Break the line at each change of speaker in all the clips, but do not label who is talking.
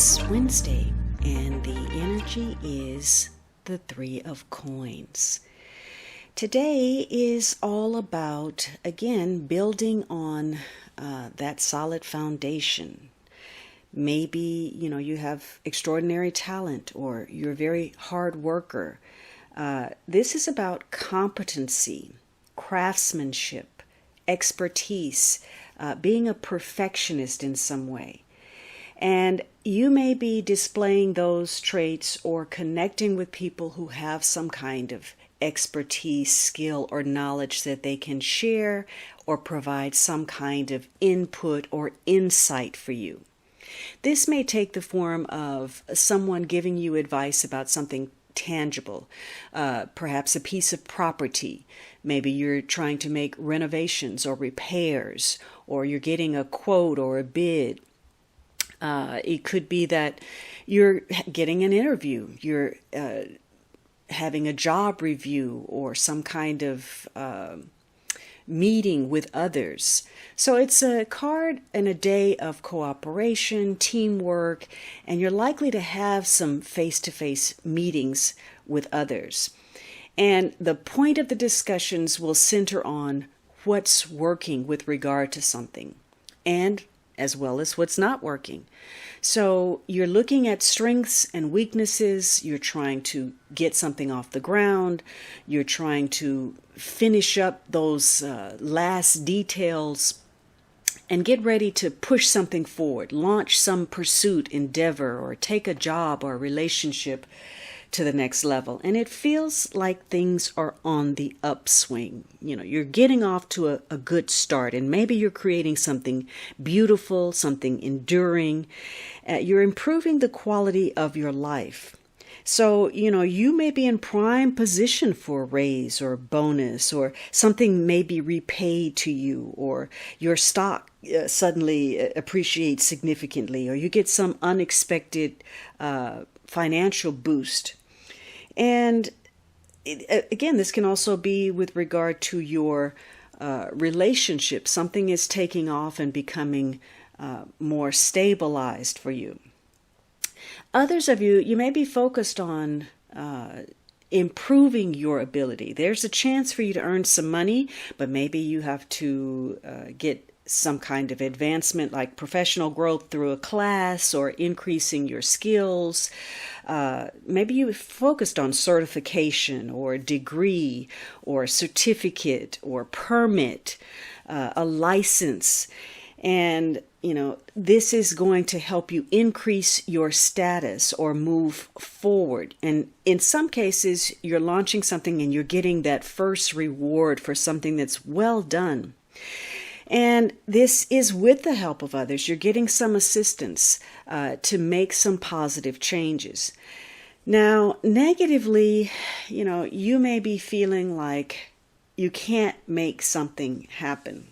It's Wednesday, and the energy is the Three of Coins. Today is all about, again, building on that solid foundation. Maybe, you have extraordinary talent or you're a very hard worker. This is about competency, craftsmanship, expertise, being a perfectionist in some way. And you may be displaying those traits or connecting with people who have some kind of expertise, skill, or knowledge that they can share or provide some kind of input or insight for you. This may take the form of someone giving you advice about something tangible, perhaps a piece of property. Maybe you're trying to make renovations or repairs, or you're getting a quote or a bid. It could be that you're getting an interview, you're having a job review or some kind of meeting with others. So it's a card and a day of cooperation, teamwork, and you're likely to have some face-to-face meetings with others. And the point of the discussions will center on what's working with regard to something, and as well as what's not working. So you're looking at strengths and weaknesses. You're trying to get something off the ground. You're trying to finish up those last details and get ready to push something forward, launch some pursuit, endeavor, or take a job or a relationship to the next level. And it feels like things are on the upswing. You're getting off to a good start, and maybe you're creating something beautiful, something enduring. You're improving the quality of your life. So, you may be in prime position for a raise or a bonus, or something may be repaid to you, or your stock suddenly appreciates significantly, or you get some unexpected financial boost. And again, this can also be with regard to your relationship. Something is taking off and becoming more stabilized for you. Others of you may be focused on improving your ability. There's a chance for you to earn some money, but maybe you have to get some kind of advancement, like professional growth through a class or increasing your skills. Maybe you focused on certification or degree or certificate or permit, a license. And, this is going to help you increase your status or move forward. And in some cases, you're launching something and you're getting that first reward for something that's well done. And this is with the help of others. You're getting some assistance to make some positive changes. Now, negatively, you may be feeling like you can't make something happen.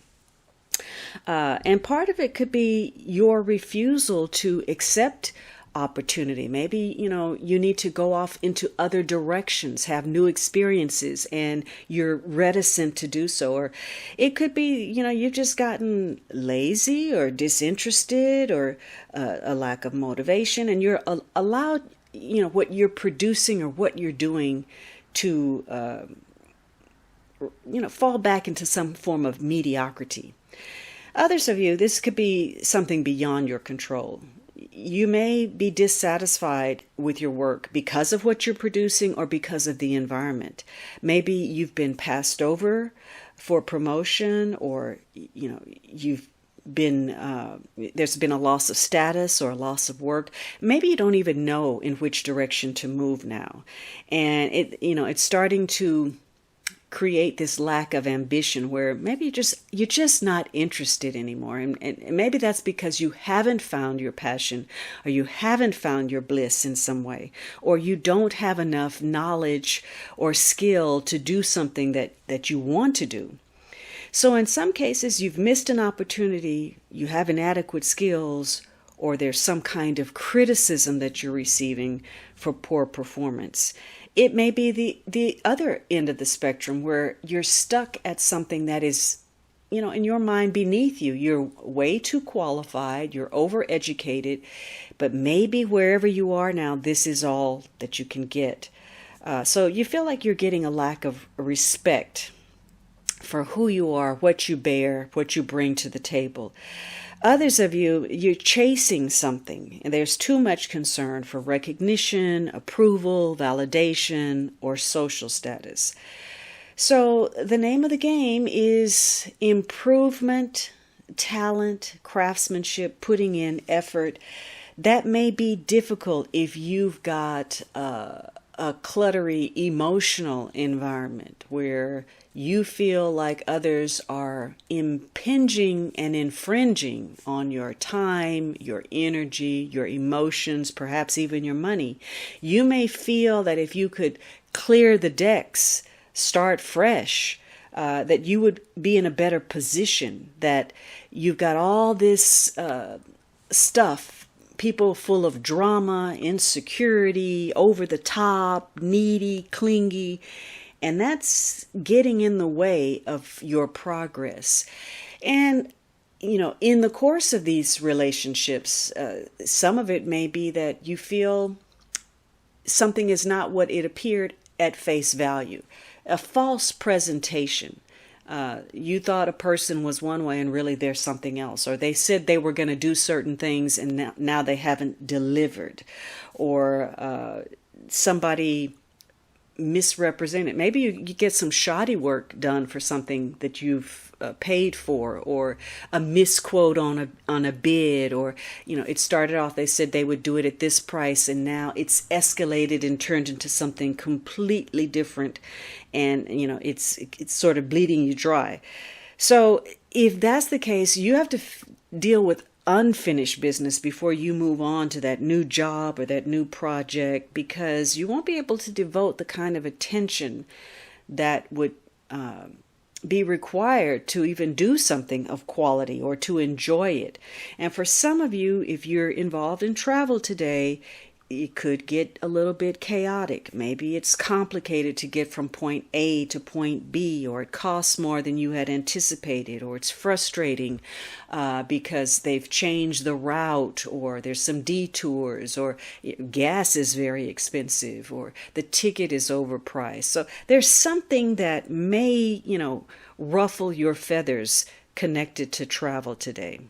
And part of it could be your refusal to accept opportunity. Maybe, you need to go off into other directions, have new experiences, and you're reticent to do so. Or it could be, you've just gotten lazy or disinterested or a lack of motivation, and you're allowed, what you're producing or what you're doing to, fall back into some form of mediocrity. Others of you, this could be something beyond your control. You may be dissatisfied with your work because of what you're producing or because of the environment. Maybe you've been passed over for promotion, or you've been there's been a loss of status or a loss of work. Maybe you don't even know in which direction to move now, and it's starting to create this lack of ambition where maybe you're just not interested anymore. And maybe that's because you haven't found your passion, or you haven't found your bliss in some way, or you don't have enough knowledge or skill to do something that you want to do. So in some cases, you've missed an opportunity, you have inadequate skills, or there's some kind of criticism that you're receiving for poor performance. It may be the other end of the spectrum where you're stuck at something that is in your mind beneath you. You're way too qualified, you're overeducated, but maybe wherever you are now, this is all that you can get. So you feel like you're getting a lack of respect for who you are, what you bear, what you bring to the table. Others of you, you're chasing something, and there's too much concern for recognition, approval, validation, or social status. So the name of the game is improvement, talent, craftsmanship, putting in effort. That may be difficult if you've got a cluttery emotional environment where you feel like others are impinging and infringing on your time, your energy, your emotions, perhaps even your money. You may feel that if you could clear the decks, start fresh, that you would be in a better position, that you've got all this stuff, people full of drama, insecurity, over the top, needy, clingy, and that's getting in the way of your progress. And in the course of these relationships, some of it may be that you feel something is not what it appeared at face value, a false presentation. You thought a person was one way and really they're something else, or they said they were going to do certain things and now they haven't delivered, or somebody misrepresented. Maybe you get some shoddy work done for something that you've paid for, or a misquote on a bid, or it started off they said they would do it at this price and now it's escalated and turned into something completely different, and it's sort of bleeding you dry. So if that's the case, you have to deal with unfinished business before you move on to that new job or that new project, because you won't be able to devote the kind of attention that would be required to even do something of quality or to enjoy it. And for some of you, if you're involved in travel today, it could get a little bit chaotic. Maybe it's complicated to get from point A to point B, or it costs more than you had anticipated, or it's frustrating because they've changed the route, or there's some detours, or gas is very expensive, or the ticket is overpriced. So there's something that may, ruffle your feathers connected to travel today.